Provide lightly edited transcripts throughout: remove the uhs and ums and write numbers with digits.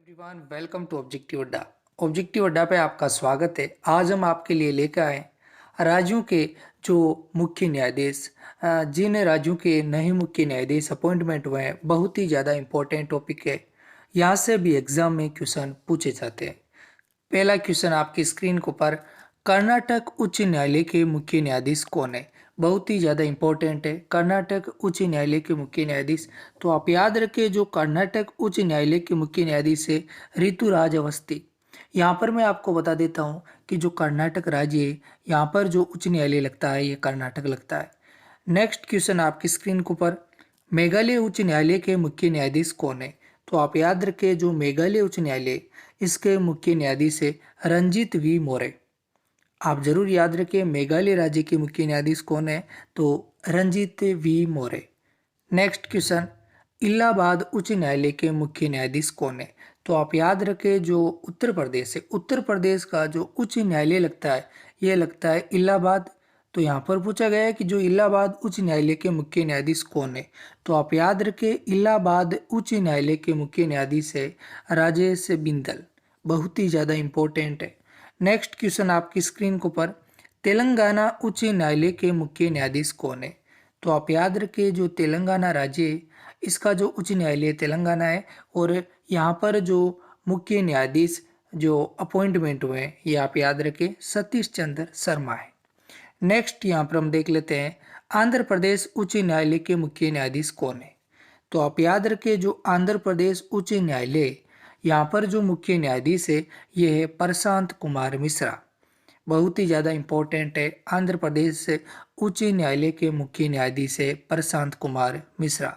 Everyone, welcome to objective अड्डा। Objective अड्डा पे आपका स्वागत है। आज हम आपके लिए लेकर आए राज्यों के जो मुख्य न्यायाधीश, जिन राज्यों के नए मुख्य न्यायाधीश अपॉइंटमेंट हुए हैं, बहुत ही ज़्यादा इंपॉर्टेंट टॉपिक है। यहाँ से भी एग्जाम में क्वेश्चन पूछे जाते हैं। पहला क्वेश्चन आपकी स्क्रीन के ऊपर, कर्नाटक उच्च न्यायालय के मुख्य न्यायाधीश कौन है? बहुत ही ज़्यादा इंपॉर्टेंट है कर्नाटक उच्च न्यायालय के मुख्य न्यायाधीश। तो आप याद रखें, जो कर्नाटक उच्च न्यायालय के मुख्य न्यायाधीश है ऋतुराज अवस्थी। यहाँ पर मैं आपको बता देता हूँ कि जो कर्नाटक राज्य है, यहाँ पर जो उच्च न्यायालय लगता है ये कर्नाटक लगता है। नेक्स्ट क्वेश्चन आपकी स्क्रीन के ऊपर, मेघालय उच्च न्यायालय के मुख्य न्यायाधीश कौन है? तो आप याद रखें, जो मेघालय उच्च न्यायालय इसके मुख्य न्यायाधीश है रंजीत वी मोरे। आप जरूर याद रखें, मेघालय राज्य के मुख्य न्यायाधीश कौन है? तो Ranjit V More. Next question, Allahabad उच्च न्यायालय के मुख्य न्यायाधीश कौन है? तो आप याद रखें, जो उत्तर प्रदेश है, उत्तर प्रदेश का जो उच्च न्यायालय लगता है ये लगता है इलाहाबाद। तो यहाँ पर पूछा गया है कि जो इलाहाबाद उच्च न्यायालय के मुख्य न्यायाधीश कौन है? तो आप याद रखें, इलाहाबाद उच्च न्यायालय के मुख्य न्यायाधीश है राजेश बिंदल। बहुत ही ज़्यादा इंपॉर्टेंट है। नेक्स्ट क्वेश्चन आपकी स्क्रीन के ऊपर, तेलंगाना उच्च न्यायालय के मुख्य न्यायाधीश कौन है? तो आप याद रखिए, जो तेलंगाना राज्य है इसका जो उच्च न्यायालय तेलंगाना है, और यहाँ पर जो मुख्य न्यायाधीश जो अपॉइंटमेंट हुए हैं ये आप याद रखें सतीश चंद्र शर्मा है। नेक्स्ट यहाँ पर हम देख लेते हैं, आंध्र प्रदेश उच्च न्यायालय के मुख्य न्यायाधीश कौन है? तो आप याद रखें, जो आंध्र प्रदेश उच्च न्यायालय यहाँ पर जो मुख्य न्यायाधीश है ये है प्रशांत कुमार मिश्रा। बहुत ही ज़्यादा इंपॉर्टेंट है। आंध्र प्रदेश उच्च न्यायालय के मुख्य न्यायाधीश है प्रशांत कुमार मिश्रा।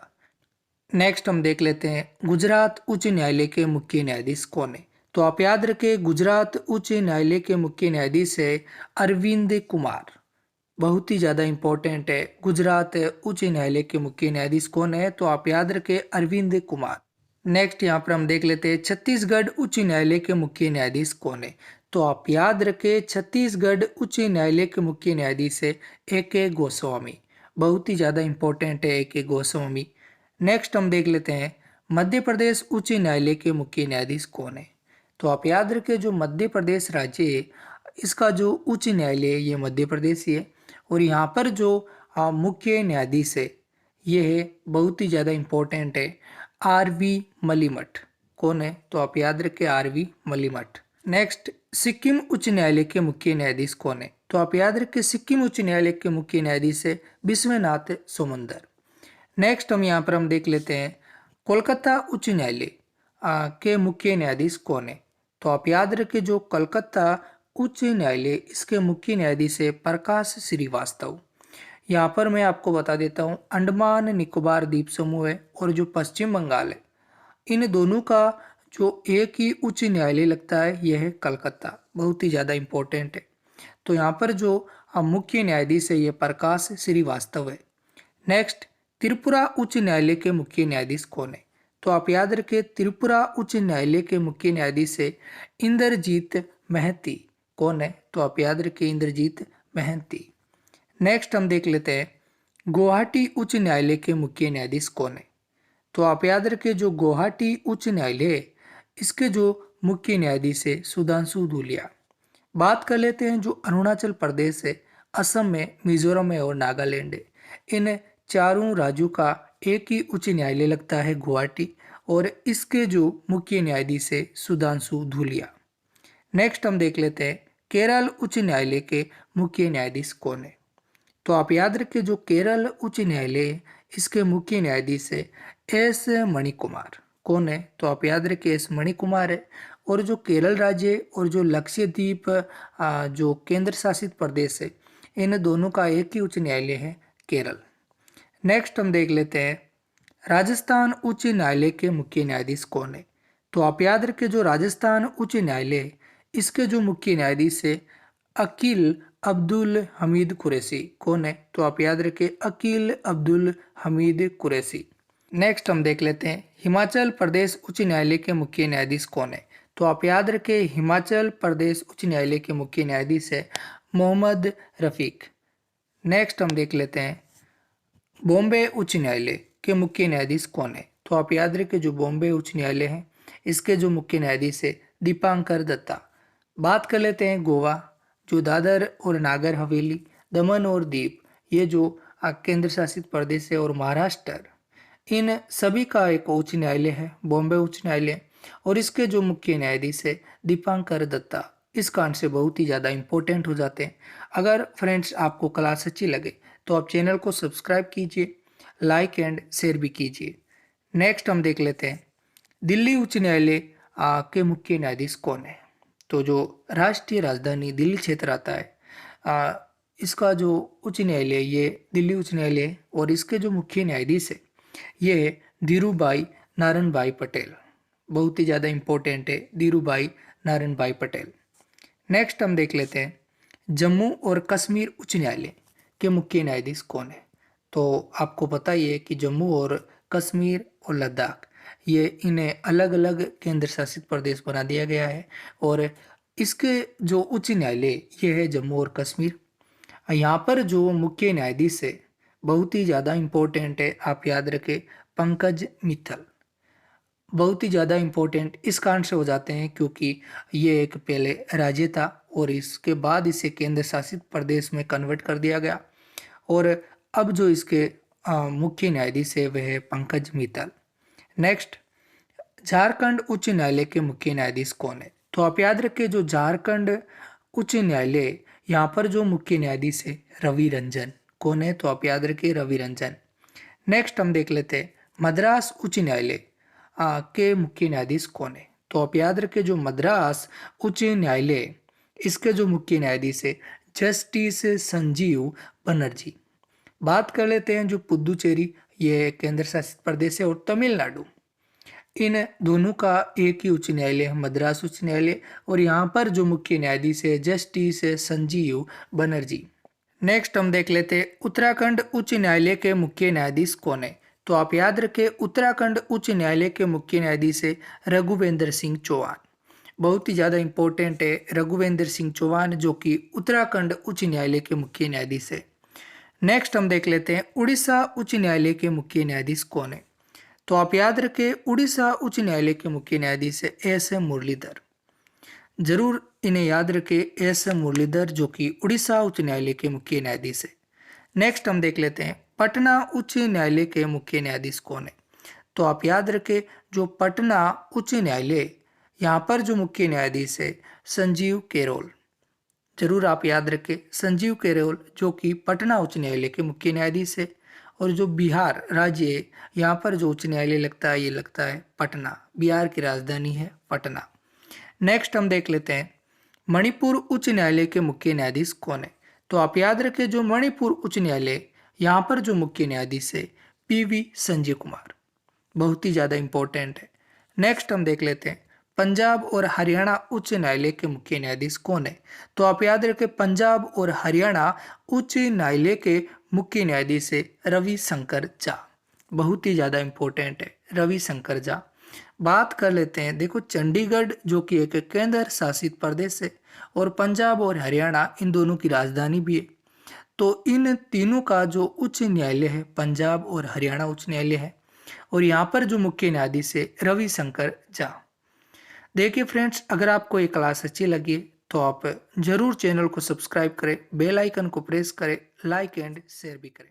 नेक्स्ट हम देख लेते हैं, गुजरात उच्च न्यायालय के मुख्य न्यायाधीश कौन है? तो आप याद रखें, गुजरात उच्च न्यायालय के मुख्य न्यायाधीश है अरविंद कुमार। बहुत ही ज़्यादा इंपॉर्टेंट है। गुजरात उच्च न्यायालय के मुख्य न्यायाधीश कौन है? तो आप याद रखें अरविंद कुमार। नेक्स्ट यहाँ पर हम देख लेते हैं, छत्तीसगढ़ उच्च न्यायालय के मुख्य न्यायाधीश कौन है? तो आप याद रखें, छत्तीसगढ़ उच्च न्यायालय के मुख्य न्यायाधीश है A.K. गोस्वामी। बहुत ही ज़्यादा इंपॉर्टेंट है A.K. गोस्वामी। नेक्स्ट हम देख लेते हैं, मध्य प्रदेश उच्च न्यायालय के मुख्य न्यायाधीश कौन है? तो आप याद रखें, जो मध्य प्रदेश राज्य है इसका जो उच्च न्यायालय है ये मध्य प्रदेश ही है, और यहाँ पर जो मुख्य न्यायाधीश है ये है, बहुत ही ज़्यादा इंपॉर्टेंट है, R.V. मलिमठ। कौन है? तो आप याद रखें R.V. मलिमठ। नेक्स्ट, सिक्किम उच्च न्यायालय के मुख्य न्यायाधीश कौन है? तो आप याद रखें, सिक्किम उच्च न्यायालय के मुख्य न्यायाधीश है विश्वनाथ सोमंदर। नेक्स्ट हम यहाँ पर देख लेते हैं, कोलकाता उच्च न्यायालय के मुख्य न्यायाधीश कौन है? तो आप याद रखें, जो कलकत्ता उच्च न्यायालय इसके मुख्य न्यायाधीश है प्रकाश श्रीवास्तव। यहाँ पर मैं आपको बता देता हूँ, अंडमान निकोबार द्वीप समूह है और जो पश्चिम बंगाल है, इन दोनों का जो एक ही उच्च न्यायालय लगता है यह है कलकत्ता। बहुत ही ज़्यादा इंपॉर्टेंट है। तो यहाँ पर जो मुख्य न्यायाधीश है ये प्रकाश श्रीवास्तव है। नेक्स्ट, त्रिपुरा उच्च न्यायालय के मुख्य न्यायाधीश कौन है? तो आप याद रखें, त्रिपुरा उच्च न्यायालय के मुख्य न्यायाधीश है इंद्रजीत महंती। कौन है? तो आप याद रखें इंद्रजीत महंती। नेक्स्ट हम देख लेते हैं, गुवाहाटी उच्च न्यायालय के मुख्य न्यायाधीश कौन है? तो आप याद रखें, जो गुवाहाटी उच्च न्यायालय है इसके जो मुख्य न्यायाधीश है सुधांशु धूलिया। बात कर लेते हैं, जो अरुणाचल प्रदेश है, असम में, मिजोरम में और नागालैंड है, इन चारों राज्यों का एक ही उच्च न्यायालय लगता है गुवाहाटी, और इसके जो मुख्य न्यायाधीश है सुधांशु धूलिया। नेक्स्ट हम देख लेते हैं, केरल उच्च न्यायालय के मुख्य न्यायाधीश कौन है? तो आप याद रखें, जो केरल उच्च न्यायालय है इसके मुख्य न्यायाधीश है एस मणिकुमार। कौन है? तो आप याद रखें एस मणिकुमार है। और जो केरल राज्य और जो लक्षद्वीप जो केंद्र शासित प्रदेश है, इन दोनों का एक ही उच्च न्यायालय है केरल। नेक्स्ट हम देख लेते हैं, राजस्थान उच्च न्यायालय के मुख्य न्यायाधीश कौन है? तो आप याद रखें, जो राजस्थान उच्च न्यायालय है इसके जो मुख्य न्यायाधीश है अकील अब्दुल हमीद कुरैशी। कौन है? तो आप याद रखें अकील अब्दुल हमीद कुरैशी। नेक्स्ट हम देख लेते हैं, हिमाचल प्रदेश उच्च न्यायालय के मुख्य न्यायाधीश कौन है? तो आप याद रखें, हिमाचल प्रदेश उच्च न्यायालय के मुख्य न्यायाधीश है मोहम्मद रफीक। नेक्स्ट हम देख लेते हैं, बॉम्बे उच्च न्यायालय के मुख्य न्यायाधीश कौन है? तो आप याद रखें, जो बॉम्बे उच्च न्यायालय है इसके जो मुख्य न्यायाधीश है दीपांकर दत्ता। बात कर लेते हैं गोवा, जो दादर और नागर हवेली, दमन और दीव, ये जो केंद्र शासित प्रदेश है, और महाराष्ट्र, इन सभी का एक उच्च न्यायालय है, बॉम्बे उच्च न्यायालय, और इसके जो मुख्य न्यायाधीश है दीपांकर दत्ता। इस कांड से बहुत ही ज़्यादा इंपॉर्टेंट हो जाते हैं। अगर फ्रेंड्स आपको क्लास अच्छी लगे तो आप चैनल को सब्सक्राइब कीजिए, लाइक एंड शेयर भी कीजिए। नेक्स्ट हम देख लेते हैं दिल्ली उच्च न्यायालय के मुख्य न्यायाधीश कौन है। तो जो राष्ट्रीय राजधानी दिल्ली क्षेत्र आता है, इसका जो उच्च न्यायालय ये दिल्ली उच्च न्यायालय है, और इसके जो मुख्य न्यायाधीश है ये है धीरूभाई नारायणभाई पटेल। बहुत ही ज़्यादा इंपॉर्टेंट है धीरूभाई नारायणभाई पटेल। नेक्स्ट हम देख लेते हैं जम्मू और कश्मीर उच्च न्यायालय के मुख्य न्यायाधीश कौन है। तो आपको पता ही है कि जम्मू और कश्मीर और लद्दाख, ये इन्हें अलग अलग केंद्र शासित प्रदेश बना दिया गया है, और इसके जो उच्च न्यायालय ये है जम्मू और कश्मीर। यहाँ पर जो मुख्य न्यायाधीश है बहुत ही ज़्यादा इम्पोर्टेंट है, आप याद रखें, पंकज मित्तल। बहुत ही ज़्यादा इम्पोर्टेंट इस कारण से हो जाते हैं क्योंकि ये एक पहले राज्य था और इसके बाद इसे केंद्र शासित प्रदेश में कन्वर्ट कर दिया गया, और अब जो इसके मुख्य न्यायाधीश है वह है पंकज मित्तल। नेक्स्ट, झारखंड उच्च न्यायालय के मुख्य न्यायाधीश कौन है। तो आप याद रखें जो झारखंड उच्च न्यायालय, यहाँ पर जो मुख्य न्यायाधीश है रवि रंजन। कौन है, तो आप याद रखिए रवि रंजन। नेक्स्ट हम देख लेते हैं मद्रास उच्च न्यायालय के मुख्य न्यायाधीश कौन है। तो आप याद रखें जो मद्रास उच्च न्यायालय, इसके जो मुख्य न्यायाधीश है जस्टिस संजीव बनर्जी। बात कर लेते हैं जो पुदुचेरी, ये केंद्र शासित प्रदेश है, और तमिलनाडु, इन दोनों का एक ही उच्च न्यायालय है, मद्रास उच्च न्यायालय, और यहाँ पर जो मुख्य न्यायाधीश है जस्टिस संजीव बनर्जी। नेक्स्ट हम देख लेते हैं उत्तराखंड उच्च न्यायालय के मुख्य न्यायाधीश कौन है। तो आप याद रखें उत्तराखंड उच्च न्यायालय के मुख्य न्यायाधीश है रघुवेंद्र सिंह चौहान। बहुत ही ज़्यादा इंपॉर्टेंट है रघुवेंद्र सिंह चौहान, जो कि उत्तराखंड उच्च न्यायालय के मुख्य न्यायाधीश है। नेक्स्ट हम देख लेते हैं उड़ीसा उच्च न्यायालय के मुख्य न्यायाधीश कौन है। तो आप याद रखें उड़ीसा उच्च न्यायालय के मुख्य न्यायाधीश है एस मुरलीधर। जरूर इन्हें याद रखें, एस मुरलीधर, जो कि उड़ीसा उच्च न्यायालय के मुख्य न्यायाधीश है। नेक्स्ट हम देख लेते हैं पटना उच्च न्यायालय के मुख्य न्यायाधीश कौन है। तो आप याद रखें जो पटना उच्च न्यायालय, यहाँ पर जो मुख्य न्यायाधीश है संजीव केरोल। जरूर आप याद रखें संजीव केरोल, जो कि पटना उच्च न्यायालय के मुख्य न्यायाधीश है। और जो बिहार राज्य है, यहाँ पर जो उच्च न्यायालय लगता है ये लगता है पटना, बिहार की राजधानी है पटना। नेक्स्ट हम देख लेते हैं मणिपुर उच्च न्यायालय के मुख्य न्यायाधीश कौन है। तो आप याद रखें जो मणिपुर उच्च न्यायालय, यहाँ पर जो मुख्य न्यायाधीश है पीवी संजय कुमार। बहुत ही ज़्यादा इंपॉर्टेंट है। नेक्स्ट हम देख लेते हैं पंजाब और हरियाणा उच्च न्यायालय के मुख्य न्यायाधीश कौन है। तो आप याद रखें पंजाब और हरियाणा उच्च न्यायालय के मुख्य न्यायाधीश है रवि शंकर झा। बहुत ही ज़्यादा इंपॉर्टेंट है रवि शंकर झा। बात कर लेते हैं, देखो चंडीगढ़ जो कि एक केंद्र शासित प्रदेश है, और पंजाब और हरियाणा इन दोनों की राजधानी भी है। तो इन तीनों का जो उच्च न्यायालय है पंजाब और हरियाणा उच्च न्यायालय है, और यहाँ पर जो मुख्य न्यायाधीश है रवि शंकर झा। देखिए फ्रेंड्स, अगर आपको ये क्लास अच्छी लगी तो आप जरूर चैनल को सब्सक्राइब करें, बेल आइकन को प्रेस करें, लाइक एंड शेयर भी करें।